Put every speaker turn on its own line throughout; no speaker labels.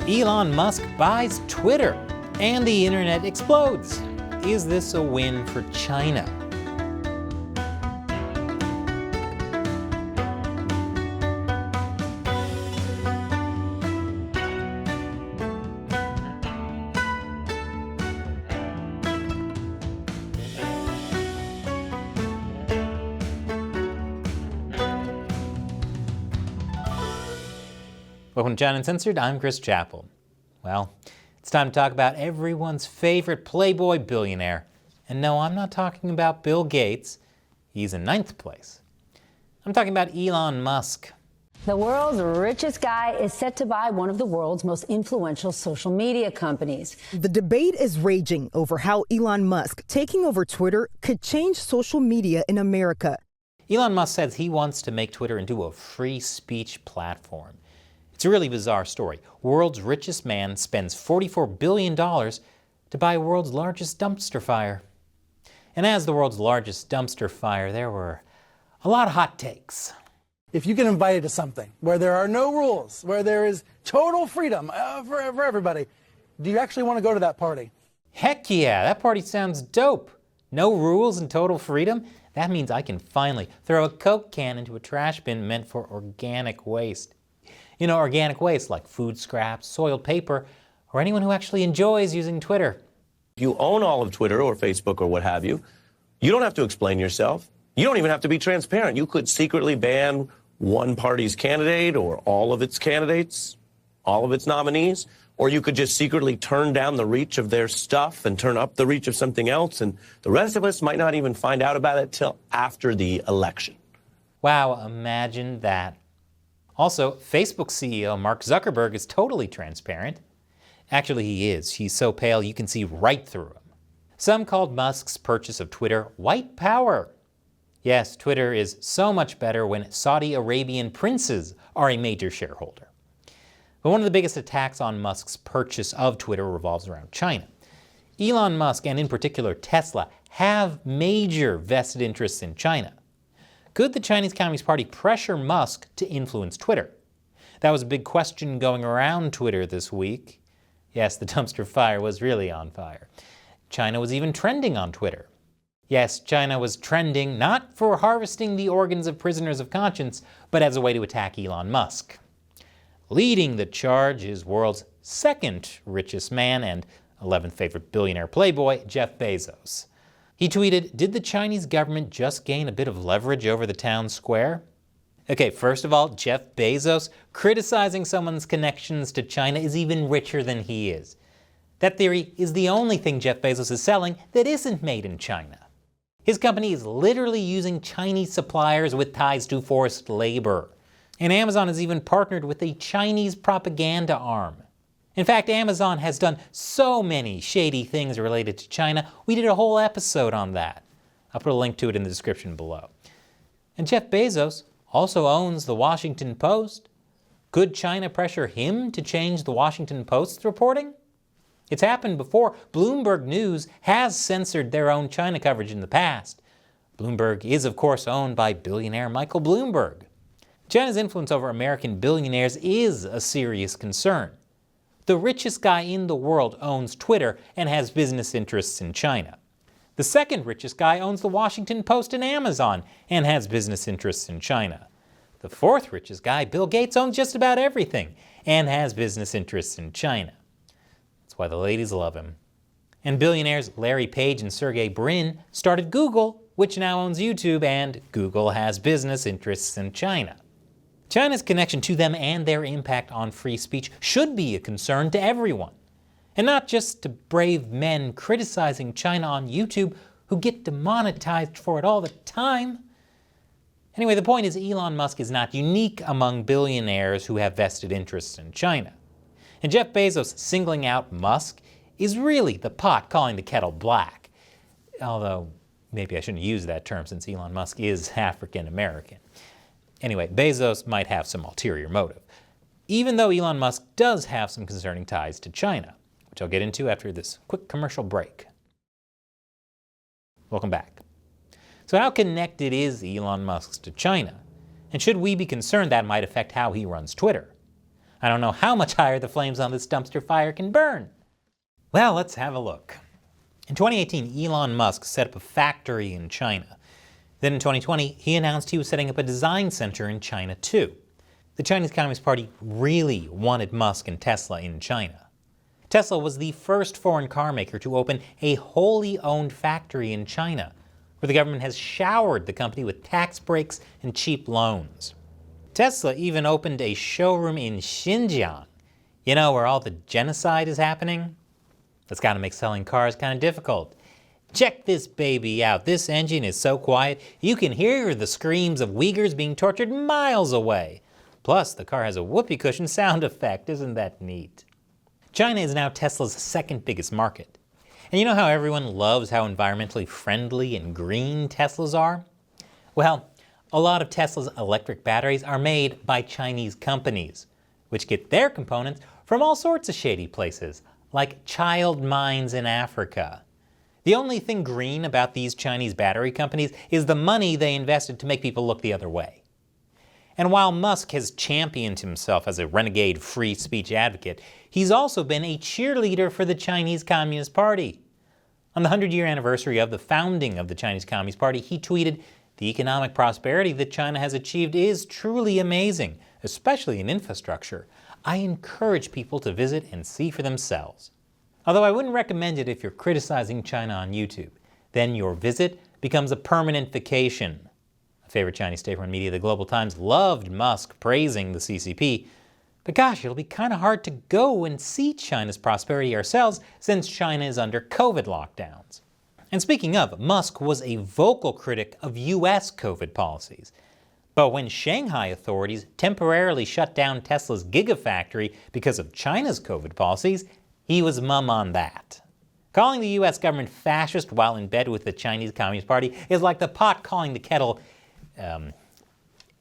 Elon Musk buys Twitter, and the internet explodes. Is this a win for China? Welcome to China Uncensored, I'm Chris Chappell. Well, it's time to talk about everyone's favorite playboy billionaire. And no, I'm not talking about Bill Gates. He's in 9th place. I'm talking about Elon Musk.
The world's richest guy is set to buy one of the world's most influential social media companies.
The debate is raging over how Elon Musk taking over Twitter could change social media in America.
Elon Musk says he wants to make Twitter into a free speech platform. It's a really bizarre story. World's richest man spends $44 billion to buy world's largest dumpster fire. And as the world's largest dumpster fire, there were a lot of hot takes.
If you get invited to something where there are no rules, where there is total freedom for everybody, do you actually want to go to that party?
Heck yeah, that party sounds dope. No rules and total freedom? That means I can finally throw a Coke can into a trash bin meant for organic waste. You know, organic waste like food scraps, soiled paper, or anyone who actually enjoys using Twitter.
If you own all of Twitter or Facebook or what have you, you don't have to explain yourself. You don't even have to be transparent. You could secretly ban one party's candidate or all of its candidates, all of its nominees, or you could just secretly turn down the reach of their stuff and turn up the reach of something else, and the rest of us might not even find out about it till after the election.
Wow, imagine that. Also, Facebook CEO Mark Zuckerberg is totally transparent. Actually, he is. He's so pale you can see right through him. Some called Musk's purchase of Twitter white power. Yes, Twitter is so much better when Saudi Arabian princes are a major shareholder. But one of the biggest attacks on Musk's purchase of Twitter revolves around China. Elon Musk, and in particular Tesla, have major vested interests in China. Could the Chinese Communist Party pressure Musk to influence Twitter? That was a big question going around Twitter this week. Yes, the dumpster fire was really on fire. China was even trending on Twitter. Yes, China was trending not for harvesting the organs of prisoners of conscience, but as a way to attack Elon Musk. Leading the charge is world's second richest man and 11th favorite billionaire playboy, Jeff Bezos. He tweeted, "Did the Chinese government just gain a bit of leverage over the town square?" Okay, first of all, Jeff Bezos criticizing someone's connections to China is even richer than he is. That theory is the only thing Jeff Bezos is selling that isn't made in China. His company is literally using Chinese suppliers with ties to forced labor. And Amazon has even partnered with a Chinese propaganda arm. In fact, Amazon has done so many shady things related to China, we did a whole episode on that. I'll put a link to it in the description below. And Jeff Bezos also owns the Washington Post. Could China pressure him to change the Washington Post's reporting? It's happened before. Bloomberg News has censored their own China coverage in the past. Bloomberg is, of course, owned by billionaire Michael Bloomberg. China's influence over American billionaires is a serious concern. The richest guy in the world owns Twitter and has business interests in China. The second richest guy owns the Washington Post and Amazon and has business interests in China. The fourth richest guy, Bill Gates, owns just about everything and has business interests in China. That's why the ladies love him. And billionaires Larry Page and Sergey Brin started Google, which now owns YouTube, and Google has business interests in China. China's connection to them and their impact on free speech should be a concern to everyone. And not just to brave men criticizing China on YouTube who get demonetized for it all the time. Anyway, the point is Elon Musk is not unique among billionaires who have vested interests in China. And Jeff Bezos singling out Musk is really the pot calling the kettle black. Although, maybe I shouldn't use that term since Elon Musk is African American. Anyway, Bezos might have some ulterior motive, even though Elon Musk does have some concerning ties to China, which I'll get into after this quick commercial break. Welcome back. So how connected is Elon Musk to China? And should we be concerned that might affect how he runs Twitter? I don't know how much higher the flames on this dumpster fire can burn. Well, let's have a look. In 2018, Elon Musk set up a factory in China. Then in 2020, he announced he was setting up a design center in China too. The Chinese Communist Party really wanted Musk and Tesla in China. Tesla was the first foreign car maker to open a wholly owned factory in China, where the government has showered the company with tax breaks and cheap loans. Tesla even opened a showroom in Xinjiang, you know, where all the genocide is happening. That's gotta make selling cars kind of difficult. Check this baby out. This engine is so quiet, you can hear the screams of Uyghurs being tortured miles away. Plus, the car has a whoopee cushion sound effect. Isn't that neat? China is now Tesla's second biggest market. And you know how everyone loves how environmentally friendly and green Teslas are? Well, a lot of Tesla's electric batteries are made by Chinese companies, which get their components from all sorts of shady places, like child mines in Africa. The only thing green about these Chinese battery companies is the money they invested to make people look the other way. And while Musk has championed himself as a renegade free speech advocate, he's also been a cheerleader for the Chinese Communist Party. On the 100-year anniversary of the founding of the Chinese Communist Party, he tweeted, "The economic prosperity that China has achieved is truly amazing, especially in infrastructure. I encourage people to visit and see for themselves." Although I wouldn't recommend it if you're criticizing China on YouTube. Then your visit becomes a permanent vacation. My favorite Chinese state-run media, the Global Times, loved Musk praising the CCP. But gosh, it'll be kind of hard to go and see China's prosperity ourselves since China is under COVID lockdowns. And speaking of, Musk was a vocal critic of US COVID policies. But when Shanghai authorities temporarily shut down Tesla's Gigafactory because of China's COVID policies, he was mum on that. Calling the US government fascist while in bed with the Chinese Communist Party is like the pot calling the kettle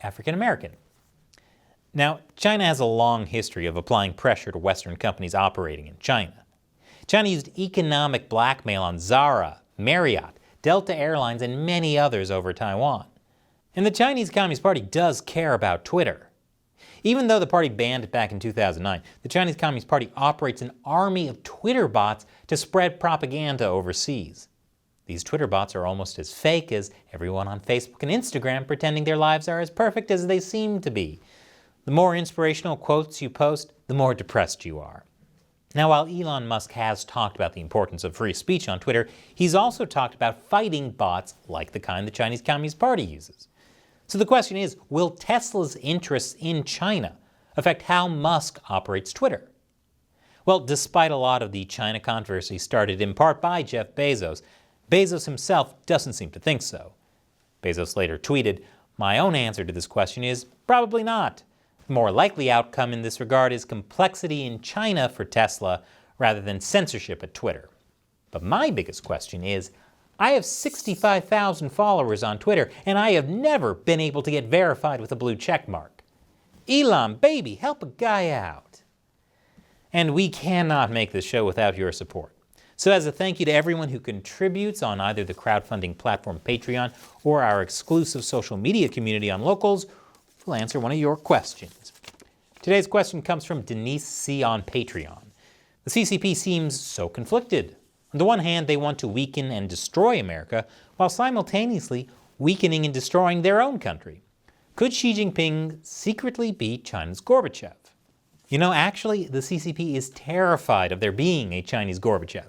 African American. Now, China has a long history of applying pressure to Western companies operating in China. China used economic blackmail on Zara, Marriott, Delta Airlines, and many others over Taiwan. And the Chinese Communist Party does care about Twitter. Even though the party banned it back in 2009, the Chinese Communist Party operates an army of Twitter bots to spread propaganda overseas. These Twitter bots are almost as fake as everyone on Facebook and Instagram pretending their lives are as perfect as they seem to be. The more inspirational quotes you post, the more depressed you are. Now, while Elon Musk has talked about the importance of free speech on Twitter, he's also talked about fighting bots like the kind the Chinese Communist Party uses. So the question is, will Tesla's interests in China affect how Musk operates Twitter? Well, despite a lot of the China controversy started in part by Jeff Bezos, Bezos himself doesn't seem to think so. Bezos later tweeted, "My own answer to this question is probably not. The more likely outcome in this regard is complexity in China for Tesla rather than censorship at Twitter. But my biggest question is, I have 65,000 followers on Twitter, and I have never been able to get verified with a blue check mark. Elon, baby, help a guy out." And we cannot make this show without your support. So as a thank you to everyone who contributes on either the crowdfunding platform Patreon or our exclusive social media community on Locals, we'll answer one of your questions. Today's question comes from Denise C. on Patreon. The CCP seems so conflicted. On the one hand, they want to weaken and destroy America, while simultaneously weakening and destroying their own country. Could Xi Jinping secretly be China's Gorbachev? You know, actually, the CCP is terrified of there being a Chinese Gorbachev.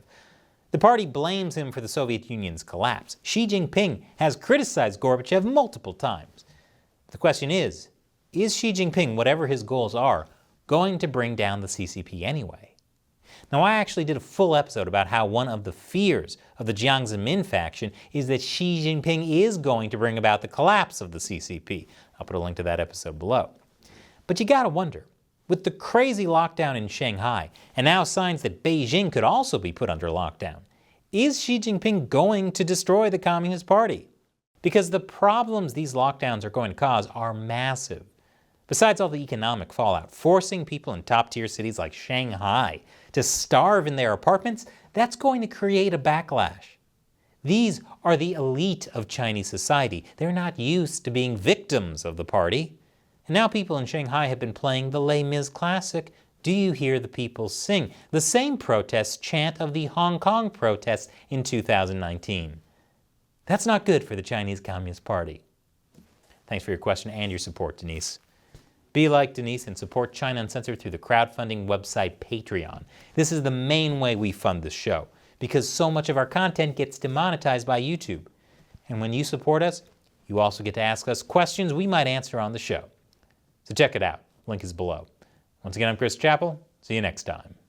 The party blames him for the Soviet Union's collapse. Xi Jinping has criticized Gorbachev multiple times. The question is Xi Jinping, whatever his goals are, going to bring down the CCP anyway? Now, I actually did a full episode about how one of the fears of the Jiang Zemin faction is that Xi Jinping is going to bring about the collapse of the CCP. I'll put a link to that episode below. But you gotta wonder, with the crazy lockdown in Shanghai, and now signs that Beijing could also be put under lockdown, is Xi Jinping going to destroy the Communist Party? Because the problems these lockdowns are going to cause are massive. Besides all the economic fallout, forcing people in top-tier cities like Shanghai to starve in their apartments, that's going to create a backlash. These are the elite of Chinese society. They're not used to being victims of the party. And now people in Shanghai have been playing the Les Mis classic, Do You Hear the People Sing? The same protest chant of the Hong Kong protests in 2019. That's not good for the Chinese Communist Party. Thanks for your question and your support, Denise. Be like Denise and support China Uncensored through the crowdfunding website Patreon. This is the main way we fund this show, because so much of our content gets demonetized by YouTube. And when you support us, you also get to ask us questions we might answer on the show. So check it out. Link is below. Once again, I'm Chris Chappell. See you next time.